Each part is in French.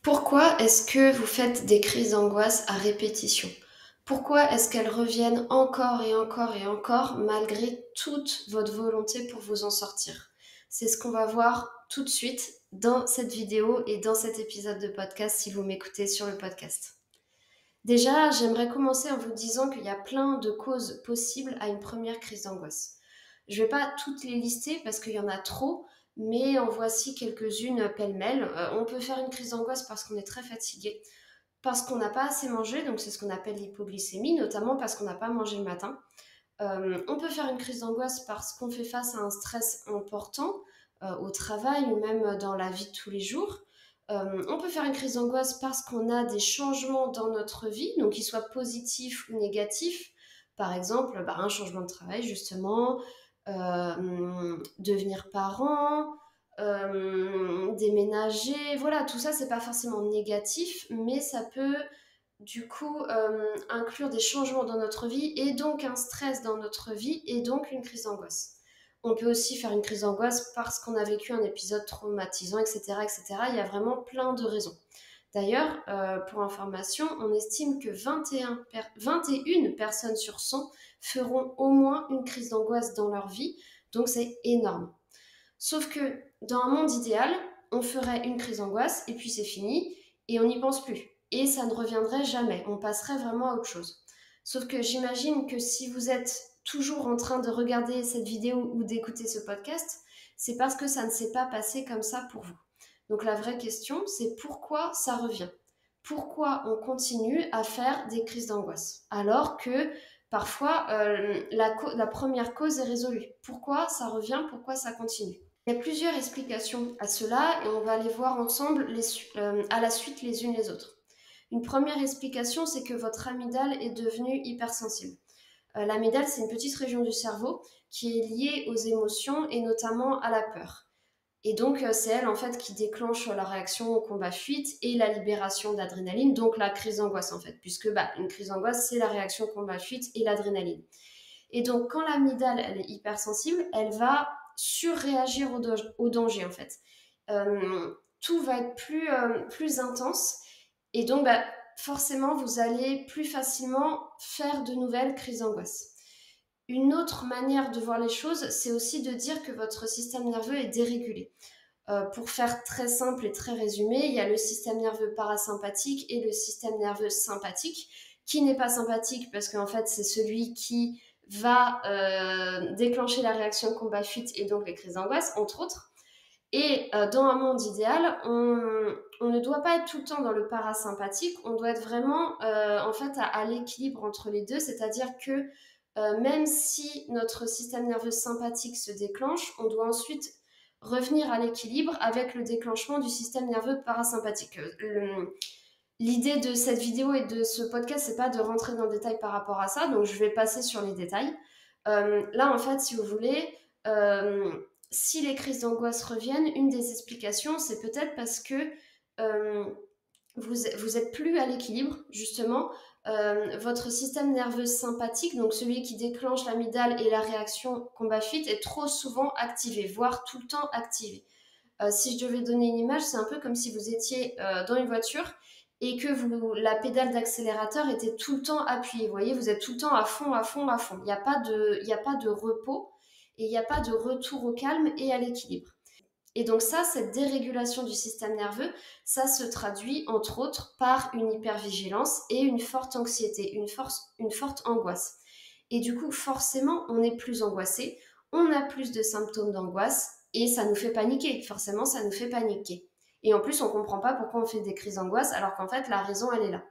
Pourquoi est-ce que vous faites des crises d'angoisse à répétition? Pourquoi est-ce qu'elles reviennent encore et encore et encore malgré toute votre volonté pour vous en sortir? C'est ce qu'on va voir tout de suite dans cette vidéo et dans cet épisode de podcast si vous m'écoutez sur le podcast. Déjà, j'aimerais commencer en vous disant qu'il y a plein de causes possibles à une première crise d'angoisse. Je ne vais pas toutes les lister parce qu'il y en a trop, mais en voici quelques-unes pêle-mêle. On peut faire une crise d'angoisse parce qu'on est très fatigué, parce qu'on n'a pas assez mangé, donc c'est ce qu'on appelle l'hypoglycémie, notamment parce qu'on n'a pas mangé le matin. On peut faire une crise d'angoisse parce qu'on fait face à un stress important au travail ou même dans la vie de tous les jours. On peut faire une crise d'angoisse parce qu'on a des changements dans notre vie, donc qu'ils soient positifs ou négatifs. Par exemple, un changement de travail, justement, devenir parent, déménager. Voilà, tout ça, c'est pas forcément négatif, mais ça peut du coup inclure des changements dans notre vie et donc un stress dans notre vie et donc une crise d'angoisse. On peut aussi faire une crise d'angoisse parce qu'on a vécu un épisode traumatisant, etc., etc. Il y a vraiment plein de raisons. D'ailleurs, pour information, on estime que 21 personnes sur 100 feront au moins une crise d'angoisse dans leur vie, donc c'est énorme. Sauf que dans un monde idéal, on ferait une crise d'angoisse et puis c'est fini et on n'y pense plus. Et ça ne reviendrait jamais, on passerait vraiment à autre chose. Sauf que j'imagine que si vous êtes toujours en train de regarder cette vidéo ou d'écouter ce podcast, c'est parce que ça ne s'est pas passé comme ça pour vous. Donc la vraie question, c'est pourquoi ça revient? Pourquoi on continue à faire des crises d'angoisse alors que parfois la première cause est résolue? Pourquoi ça revient? Pourquoi ça continue? Il y a plusieurs explications à cela et on va les voir ensemble à la suite les unes les autres. Une première explication, c'est que votre amygdale est devenue hypersensible. L'amygdale, c'est une petite région du cerveau qui est liée aux émotions et notamment à la peur. Et donc, c'est elle, en fait, qui déclenche la réaction au combat-fuite et la libération d'adrénaline, donc la crise d'angoisse, en fait, puisque une crise d'angoisse, c'est la réaction combat-fuite et l'adrénaline. Et donc, quand l'amygdale, elle est hypersensible, elle va surréagir au danger, en fait. Tout va être plus intense, et donc, forcément, vous allez plus facilement faire de nouvelles crises d'angoisse. Une autre manière de voir les choses, c'est aussi de dire que votre système nerveux est dérégulé. Pour faire très simple et très résumé, il y a le système nerveux parasympathique et le système nerveux sympathique, qui n'est pas sympathique parce qu'en fait, c'est celui qui va déclencher la réaction combat-fuite et donc les crises d'angoisse, entre autres. Et dans un monde idéal, on ne doit pas être tout le temps dans le parasympathique, on doit être vraiment en fait à l'équilibre entre les deux, c'est-à-dire que même si notre système nerveux sympathique se déclenche, on doit ensuite revenir à l'équilibre avec le déclenchement du système nerveux parasympathique. L'idée de cette vidéo et de ce podcast, c'est pas de rentrer dans le détail par rapport à ça, donc je vais passer sur les détails. Là, en fait, si vous voulez, si les crises d'angoisse reviennent, une des explications, c'est peut-être parce que vous êtes plus à l'équilibre, justement. Votre système nerveux sympathique, donc celui qui déclenche l'amygdale et la réaction combat-fuite, est trop souvent activé, voire tout le temps activé. Si je devais donner une image, c'est un peu comme si vous étiez dans une voiture et que la pédale d'accélérateur était tout le temps appuyée. Vous voyez, vous êtes tout le temps à fond, à fond, à fond. Il n'y a pas de repos et il n'y a pas de retour au calme et à l'équilibre. Et donc ça, cette dérégulation du système nerveux, ça se traduit entre autres par une hypervigilance et une forte anxiété, une forte angoisse. Et du coup, forcément, on est plus angoissé, on a plus de symptômes d'angoisse et ça nous fait paniquer. Forcément, ça nous fait paniquer. Et en plus, on ne comprend pas pourquoi on fait des crises d'angoisse alors qu'en fait, la raison, elle est là.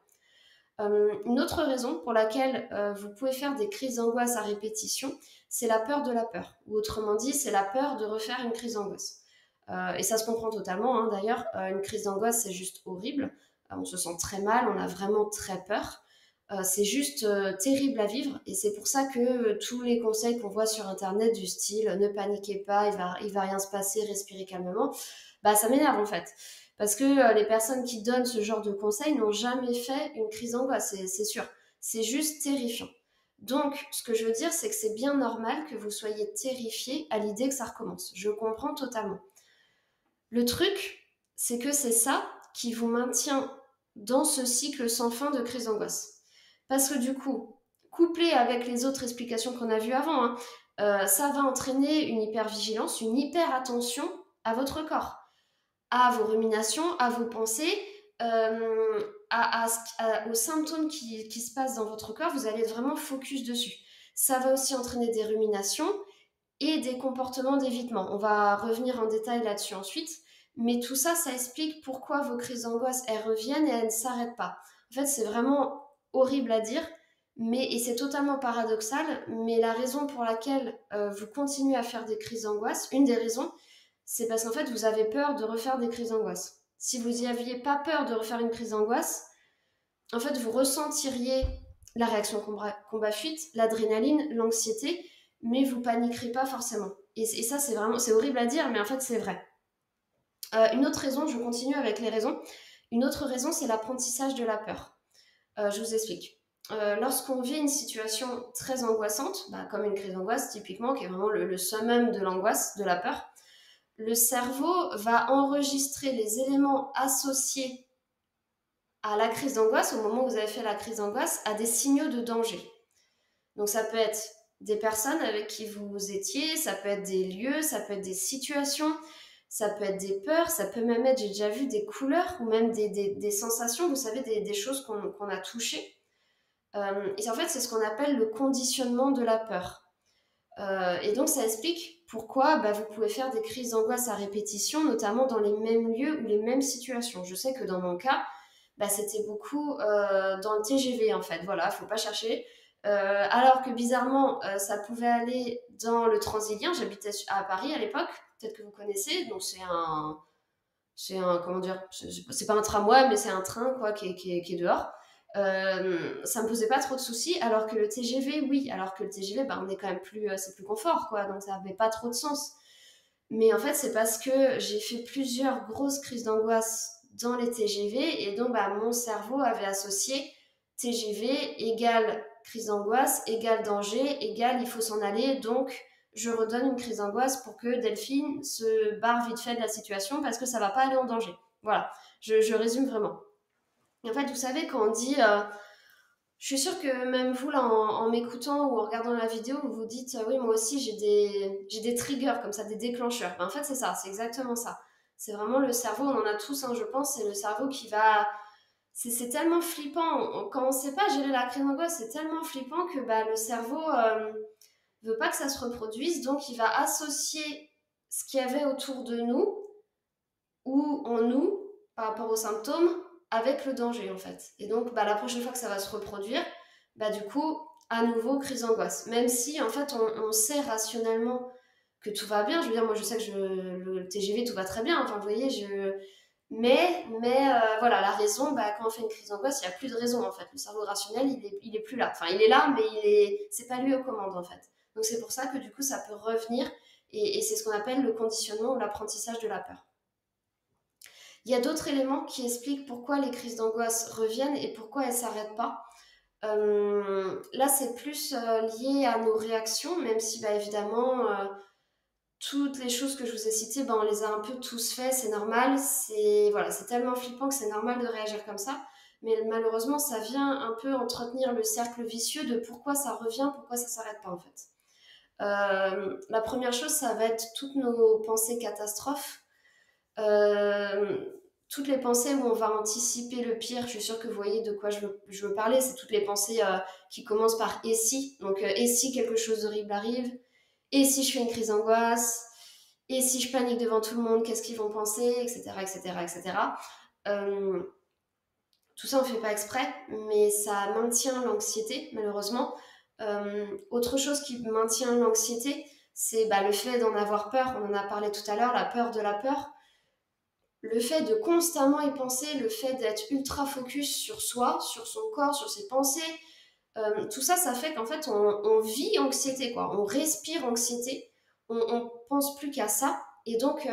Une autre raison pour laquelle vous pouvez faire des crises d'angoisse à répétition, c'est la peur de la peur. Ou autrement dit, c'est la peur de refaire une crise d'angoisse. Et ça se comprend totalement, hein. D'ailleurs, une crise d'angoisse, c'est juste horrible. On se sent très mal, on a vraiment très peur. C'est juste terrible à vivre et c'est pour ça que tous les conseils qu'on voit sur internet du style ne paniquez pas, il va rien se passer, respirez calmement, ça m'énerve en fait. Parce que les personnes qui donnent ce genre de conseils n'ont jamais fait une crise d'angoisse, c'est sûr. C'est juste terrifiant. Donc, ce que je veux dire, c'est que c'est bien normal que vous soyez terrifié à l'idée que ça recommence. Je comprends totalement. Le truc, c'est que c'est ça qui vous maintient dans ce cycle sans fin de crise d'angoisse. Parce que du coup, couplé avec les autres explications qu'on a vues avant, hein, ça va entraîner une hypervigilance, une hyper-attention à votre corps, à vos ruminations, à vos pensées, aux symptômes qui se passent dans votre corps. Vous allez être vraiment focus dessus. Ça va aussi entraîner des ruminations et des comportements d'évitement. On va revenir en détail là-dessus ensuite. Mais tout ça, ça explique pourquoi vos crises d'angoisse, elles reviennent et elles ne s'arrêtent pas. En fait, c'est vraiment horrible à dire, et c'est totalement paradoxal, mais la raison pour laquelle vous continuez à faire des crises d'angoisse, une des raisons, c'est parce qu'en fait, vous avez peur de refaire des crises d'angoisse. Si vous n'y aviez pas peur de refaire une crise d'angoisse, en fait, vous ressentiriez la réaction combat-fuite, l'adrénaline, l'anxiété, mais vous paniquerez pas forcément. Et ça, c'est horrible à dire, mais en fait, c'est vrai. Une autre raison, je continue avec les raisons. Une autre raison, c'est l'apprentissage de la peur. Je vous explique. Lorsqu'on vit une situation très angoissante, comme une crise d'angoisse typiquement, qui est vraiment le summum de l'angoisse, de la peur, le cerveau va enregistrer les éléments associés à la crise d'angoisse, au moment où vous avez fait la crise d'angoisse, à des signaux de danger. Donc ça peut être des personnes avec qui vous étiez, ça peut être des lieux, ça peut être des situations, ça peut être des peurs, ça peut même être, j'ai déjà vu, des couleurs ou même des sensations, vous savez, des choses qu'on a touchées. Et en fait, c'est ce qu'on appelle le conditionnement de la peur. Et donc, ça explique pourquoi vous pouvez faire des crises d'angoisse à répétition, notamment dans les mêmes lieux ou les mêmes situations. Je sais que dans mon cas, c'était beaucoup dans le TGV, en fait. Voilà, faut pas chercher. Alors que bizarrement, ça pouvait aller dans le Transilien. J'habitais à Paris à l'époque, peut-être que vous connaissez. Donc, comment dire, c'est pas un tramway, mais c'est un train quoi, qui est dehors. Ça me posait pas trop de soucis, alors que le TGV, oui. Alors que le TGV, on est quand même c'est plus confort, quoi. Donc, ça avait pas trop de sens. Mais en fait, c'est parce que j'ai fait plusieurs grosses crises d'angoisse dans les TGV et donc mon cerveau avait associé TGV égale crise d'angoisse, égale danger, égale il faut s'en aller, donc je redonne une crise d'angoisse pour que Delphine se barre vite fait de la situation parce que ça va pas aller en danger. Voilà, je résume vraiment. Et en fait, vous savez, quand on dit je suis sûre que même vous, là, en m'écoutant ou en regardant la vidéo, vous vous dites oui, moi aussi, j'ai des triggers comme ça, des déclencheurs. En fait, c'est ça, c'est exactement ça. C'est vraiment le cerveau, on en a tous, hein, je pense, c'est le cerveau qui va. C'est tellement flippant. Quand on ne sait pas gérer la crise d'angoisse, c'est tellement flippant que le cerveau veut pas que ça se reproduise, donc il va associer ce qu'il y avait autour de nous ou en nous par rapport aux symptômes avec le danger en fait. Et donc la prochaine fois que ça va se reproduire, du coup, à nouveau, crise d'angoisse. Même si en fait on sait rationnellement que tout va bien, je veux dire, moi je sais que le TGV tout va très bien, enfin vous voyez, mais voilà, la raison, quand on fait une crise d'angoisse, il n'y a plus de raison en fait. Le cerveau rationnel, il est plus là. Enfin, il est là, mais c'est pas lui aux commandes en fait. Donc c'est pour ça que du coup, ça peut revenir et c'est ce qu'on appelle le conditionnement ou l'apprentissage de la peur. Il y a d'autres éléments qui expliquent pourquoi les crises d'angoisse reviennent et pourquoi elles ne s'arrêtent pas. Là, c'est plus lié à nos réactions, même si évidemment, toutes les choses que je vous ai citées, on les a un peu tous fait, c'est normal. C'est tellement flippant que c'est normal de réagir comme ça. Mais malheureusement, ça vient un peu entretenir le cercle vicieux de pourquoi ça revient, pourquoi ça ne s'arrête pas en fait. La première chose, ça va être toutes nos pensées catastrophes. Toutes les pensées où on va anticiper le pire, je suis sûre que vous voyez de quoi je veux parler, c'est toutes les pensées qui commencent par et si, donc et si quelque chose d'horrible arrive, et si je fais une crise d'angoisse, et si je panique devant tout le monde, qu'est-ce qu'ils vont penser, etc., etc., etc. Tout ça on ne fait pas exprès, mais ça maintient l'anxiété, malheureusement. Autre chose qui maintient l'anxiété, c'est le fait d'en avoir peur, on en a parlé tout à l'heure, la peur de la peur. Le fait de constamment y penser, le fait d'être ultra focus sur soi, sur son corps, sur ses pensées, tout ça, ça fait qu'en fait, on vit anxiété, quoi. On respire anxiété, on pense plus qu'à ça. Et donc,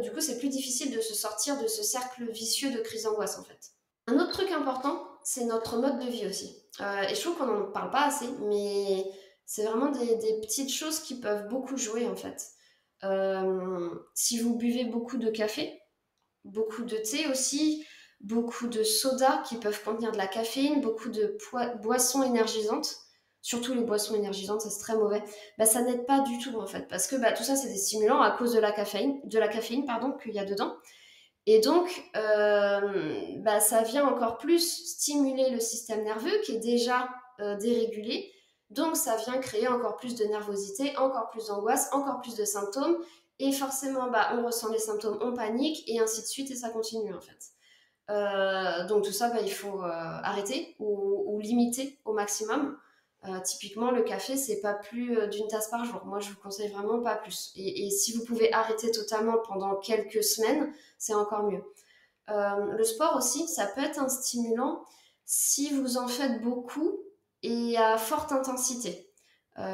du coup, c'est plus difficile de se sortir de ce cercle vicieux de crise d'angoisse, en fait. Un autre truc important, c'est notre mode de vie aussi. Et je trouve qu'on n'en parle pas assez, mais c'est vraiment des petites choses qui peuvent beaucoup jouer, en fait. Si vous buvez beaucoup de café, beaucoup de thé aussi, beaucoup de sodas qui peuvent contenir de la caféine, beaucoup de boissons énergisantes, surtout les boissons énergisantes, ça c'est très mauvais, bah, ça n'aide pas du tout en fait, parce que bah, tout ça c'est des stimulants à cause de la caféine pardon, qu'il y a dedans. Et donc, bah, ça vient encore plus stimuler le système nerveux qui est déjà dérégulé. Donc, ça vient créer encore plus de nervosité, encore plus d'angoisse, encore plus de symptômes. Et forcément, bah, on ressent les symptômes, on panique, et ainsi de suite, et ça continue en fait. Donc tout ça, bah, il faut arrêter ou limiter au maximum. Typiquement, le café, c'est pas plus d'une tasse par jour. Moi, je vous conseille vraiment pas plus. Et si vous pouvez arrêter totalement pendant quelques semaines, c'est encore mieux. Le sport aussi, ça peut être un stimulant si vous en faites beaucoup et à forte intensité.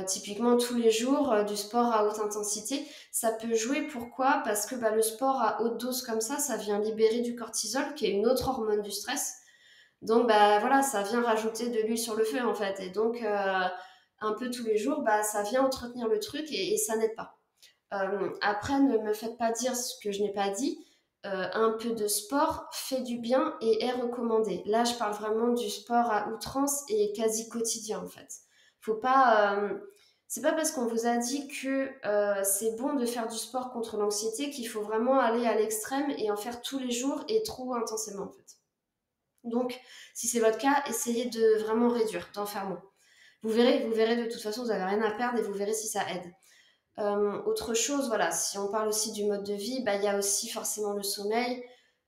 Typiquement, tous les jours, du sport à haute intensité, ça peut jouer. Pourquoi? Parce que bah, le sport à haute dose comme ça vient libérer du cortisol, qui est une autre hormone du stress. Donc, bah, voilà, ça vient rajouter de l'huile sur le feu, en fait. Et donc, un peu tous les jours, bah, ça vient entretenir le truc et ça n'aide pas. Après, ne me faites pas dire ce que je n'ai pas dit. Un peu de sport fait du bien et est recommandé. Là, je parle vraiment du sport à outrance et quasi quotidien, en fait. Faut pas. C'est pas parce qu'on vous a dit que c'est bon de faire du sport contre l'anxiété qu'il faut vraiment aller à l'extrême et en faire tous les jours et trop intensément, en fait. Donc, si c'est votre cas, essayez de vraiment réduire, d'en faire moins. Vous verrez de toute façon, vous n'avez rien à perdre et vous verrez si ça aide. Autre chose, voilà, si on parle aussi du mode de vie, bah, il y a aussi forcément le sommeil,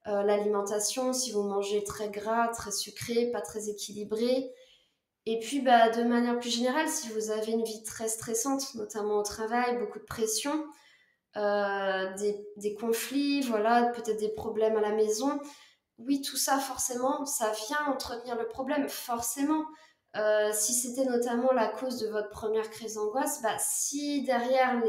l'alimentation, si vous mangez très gras, très sucré, pas très équilibré. Et puis, bah, de manière plus générale, si vous avez une vie très stressante, notamment au travail, beaucoup de pression, des conflits, voilà, peut-être des problèmes à la maison, oui, tout ça, forcément, ça vient entretenir le problème, forcément. Si c'était notamment la cause de votre première crise d'angoisse, bah, si derrière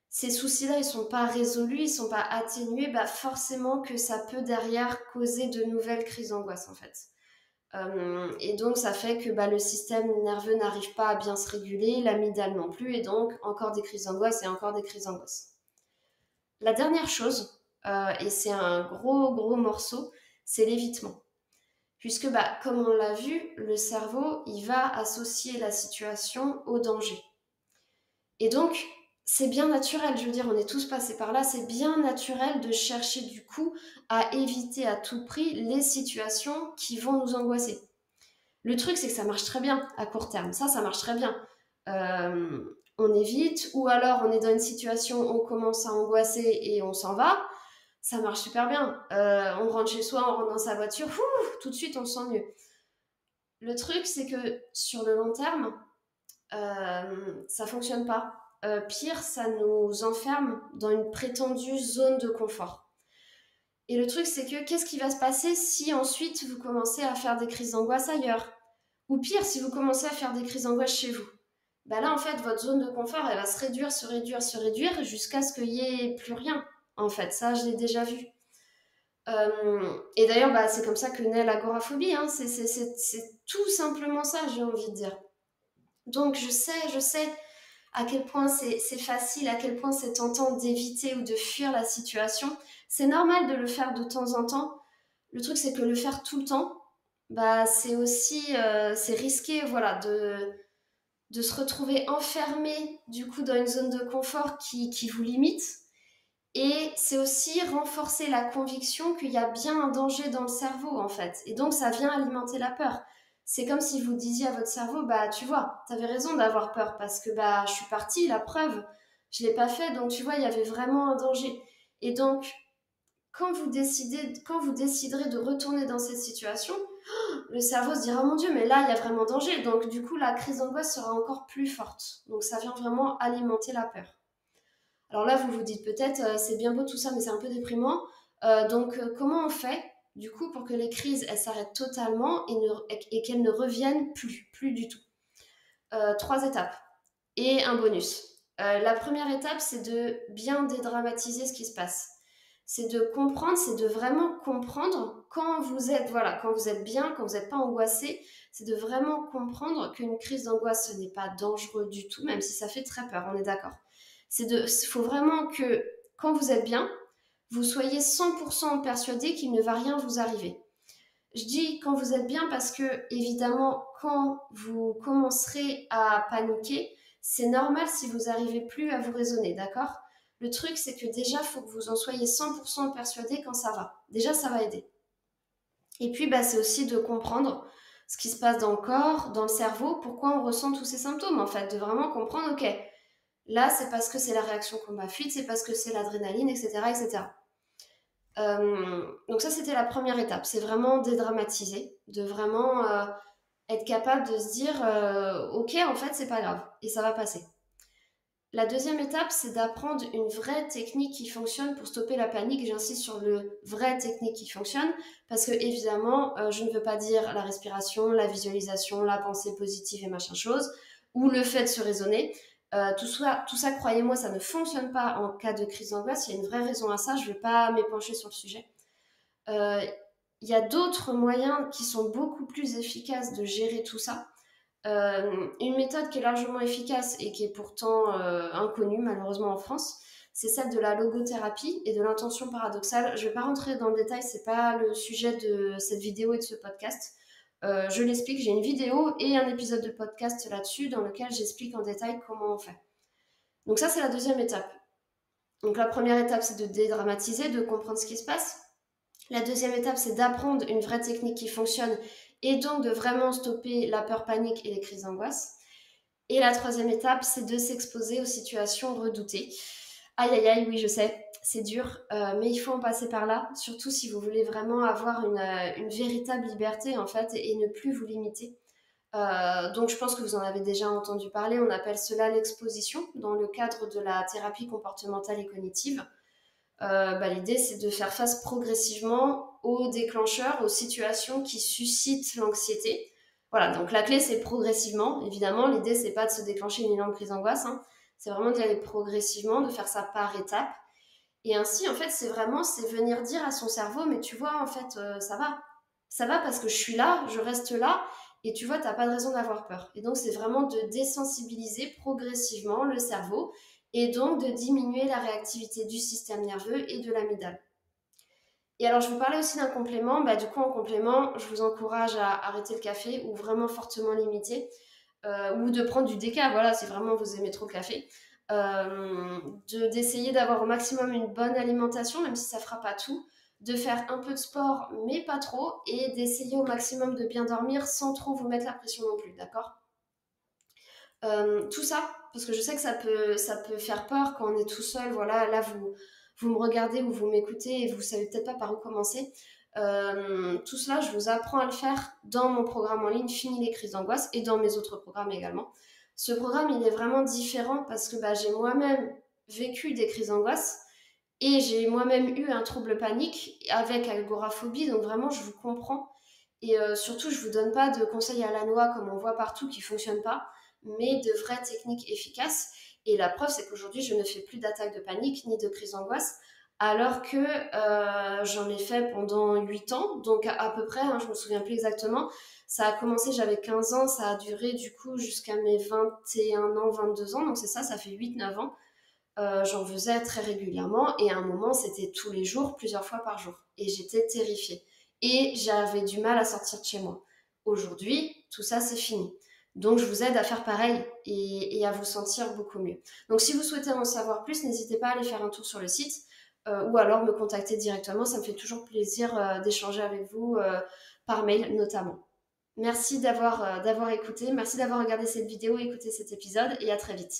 ces soucis-là, ils sont pas résolus, ils sont pas atténués, bah, forcément que ça peut derrière causer de nouvelles crises d'angoisse, en fait. Et donc, ça fait que bah, le système nerveux n'arrive pas à bien se réguler, l'amygdale non plus, et donc encore des crises d'angoisse et encore des crises d'angoisse. La dernière chose, et c'est un gros, gros morceau, c'est l'évitement. Puisque, bah, comme on l'a vu, le cerveau, il va associer la situation au danger. Et donc, c'est bien naturel, je veux dire, on est tous passés par là, c'est bien naturel de chercher du coup à éviter à tout prix les situations qui vont nous angoisser. Le truc, c'est que ça marche très bien à court terme. Ça marche très bien. On évite, ou alors on est dans une situation, on commence à angoisser et on s'en va. Ça marche super bien. On rentre chez soi, on rentre dans sa voiture, tout de suite on se sent mieux. Le truc, c'est que sur le long terme, ça fonctionne pas. Pire, ça nous enferme dans une prétendue zone de confort. Et le truc, c'est que qu'est-ce qui va se passer si ensuite vous commencez à faire des crises d'angoisse ailleurs? Ou pire, si vous commencez à faire des crises d'angoisse chez vous? Bah là, en fait, votre zone de confort, elle va se réduire, se réduire, se réduire, jusqu'à ce qu'il n'y ait plus rien. En fait, ça, je l'ai déjà vu. Et d'ailleurs, bah, c'est comme ça que naît l'agoraphobie. Hein. C'est tout simplement ça, j'ai envie de dire. Donc, je sais à quel point c'est facile, à quel point c'est tentant d'éviter ou de fuir la situation. C'est normal de le faire de temps en temps. Le truc, c'est que le faire tout le temps, bah, c'est aussi c'est risqué, voilà, de se retrouver enfermé du coup dans une zone de confort qui vous limite. Et c'est aussi renforcer la conviction qu'il y a bien un danger dans le cerveau, en fait. Et donc, ça vient alimenter la peur. C'est comme si vous disiez à votre cerveau, bah, tu vois, t'avais raison d'avoir peur parce que, bah, je suis partie, la preuve, je l'ai pas fait, donc tu vois, il y avait vraiment un danger. Et donc, quand vous déciderez de retourner dans cette situation, le cerveau se dira, oh mon Dieu, mais là, il y a vraiment danger. Donc, du coup, la crise d'angoisse sera encore plus forte. Donc, ça vient vraiment alimenter la peur. Alors là, vous vous dites peut-être, c'est bien beau tout ça, mais c'est un peu déprimant. Comment on fait, du coup, pour que les crises, elles s'arrêtent totalement et qu'elles ne reviennent plus du tout? 3 étapes et un bonus. La première étape, c'est de bien dédramatiser ce qui se passe. C'est de comprendre, c'est de vraiment comprendre quand vous êtes, voilà, quand vous êtes bien, quand vous n'êtes pas angoissé, c'est de vraiment comprendre qu'une crise d'angoisse, ce n'est pas dangereux du tout, même si ça fait très peur, on est d'accord. Il faut vraiment que quand vous êtes bien, vous soyez 100% persuadé qu'il ne va rien vous arriver. Je dis quand vous êtes bien parce que, évidemment, quand vous commencerez à paniquer, c'est normal si vous n'arrivez plus à vous raisonner, d'accord? Le truc, c'est que déjà, il faut que vous en soyez 100% persuadé quand ça va. Déjà, ça va aider. Et puis, c'est aussi de comprendre ce qui se passe dans le corps, dans le cerveau, pourquoi on ressent tous ces symptômes, en fait, de vraiment comprendre, ok, là, c'est parce que c'est la réaction combat-fuite, c'est parce que c'est l'adrénaline, etc., etc. Donc ça, c'était la première étape. C'est vraiment dédramatiser, de vraiment être capable de se dire, ok, en fait, c'est pas grave et ça va passer. La deuxième étape, c'est d'apprendre une vraie technique qui fonctionne pour stopper la panique. J'insiste sur le vrai technique qui fonctionne parce que évidemment, je ne veux pas dire la respiration, la visualisation, la pensée positive et machin chose, ou le fait de se raisonner. Tout ça, croyez-moi, ça ne fonctionne pas en cas de crise d'angoisse. Il y a une vraie raison à ça. Je ne vais pas m'épancher sur le sujet. Il y a d'autres moyens qui sont beaucoup plus efficaces de gérer tout ça. Une méthode qui est largement efficace et qui est pourtant inconnue malheureusement en France, c'est celle de la logothérapie et de l'intention paradoxale. Je ne vais pas rentrer dans le détail, c'est pas le sujet de cette vidéo et de ce podcast. Je l'explique, j'ai une vidéo et un épisode de podcast là-dessus dans lequel j'explique en détail comment on fait. Donc ça, c'est la deuxième étape. Donc la première étape, c'est de dédramatiser, de comprendre ce qui se passe. La deuxième étape, c'est d'apprendre une vraie technique qui fonctionne et donc de vraiment stopper la peur panique et les crises d'angoisse. Et la troisième étape, c'est de s'exposer aux situations redoutées. Aïe, aïe, aïe, oui, je sais, c'est dur, mais il faut en passer par là, surtout si vous voulez vraiment avoir une véritable liberté, en fait, et ne plus vous limiter. Donc, je pense que vous en avez déjà entendu parler, on appelle cela l'exposition dans le cadre de la thérapie comportementale et cognitive. L'idée, c'est de faire face progressivement aux déclencheurs, aux situations qui suscitent l'anxiété. Voilà, donc la clé, c'est progressivement. Évidemment, l'idée, c'est pas de se déclencher une énorme crise d'angoisse, hein. C'est vraiment d'y aller progressivement, de faire ça par étapes. Et ainsi, en fait, c'est venir dire à son cerveau, mais tu vois, en fait, ça va. Ça va parce que je suis là, je reste là, et tu vois, t'as pas de raison d'avoir peur. Et donc, c'est vraiment de désensibiliser progressivement le cerveau, et donc de diminuer la réactivité du système nerveux et de l'amygdale. Et alors, je vous parlais aussi d'un complément. Du coup, en complément, je vous encourage à arrêter le café ou vraiment fortement limiter, ou de prendre du déca, voilà, si vraiment vous aimez trop le café. D'essayer d'avoir au maximum une bonne alimentation, même si ça ne fera pas tout, de faire un peu de sport, mais pas trop, et d'essayer au maximum de bien dormir sans trop vous mettre la pression non plus, d'accord? Tout ça, parce que je sais que ça peut faire peur quand on est tout seul, voilà, là vous me regardez ou vous m'écoutez et vous savez peut-être pas par où commencer. Tout cela, je vous apprends à le faire dans mon programme en ligne Fini les crises d'angoisse et dans mes autres programmes également. Ce programme, il est vraiment différent parce que j'ai moi-même vécu des crises d'angoisse et j'ai moi-même eu un trouble panique avec agoraphobie, donc vraiment, je vous comprends. Et surtout, je vous donne pas de conseils à la noix comme on voit partout qui fonctionnent pas, mais de vraies techniques efficaces. Et la preuve, c'est qu'aujourd'hui, je ne fais plus d'attaques de panique ni de crise d'angoisse, alors que j'en ai fait pendant 8 ans, donc à peu près, hein, je me souviens plus exactement. Ça a commencé, j'avais 15 ans, ça a duré du coup jusqu'à mes 21 ans, 22 ans, donc c'est ça, ça fait 8-9 ans. J'en faisais très régulièrement et à un moment, c'était tous les jours, plusieurs fois par jour. Et j'étais terrifiée. Et j'avais du mal à sortir de chez moi. Aujourd'hui, tout ça, c'est fini. Donc, je vous aide à faire pareil et à vous sentir beaucoup mieux. Donc, si vous souhaitez en savoir plus, n'hésitez pas à aller faire un tour sur le site ou alors me contacter directement. Ça me fait toujours plaisir d'échanger avec vous par mail notamment. Merci d'avoir écouté, merci d'avoir regardé cette vidéo, écouté cet épisode et à très vite.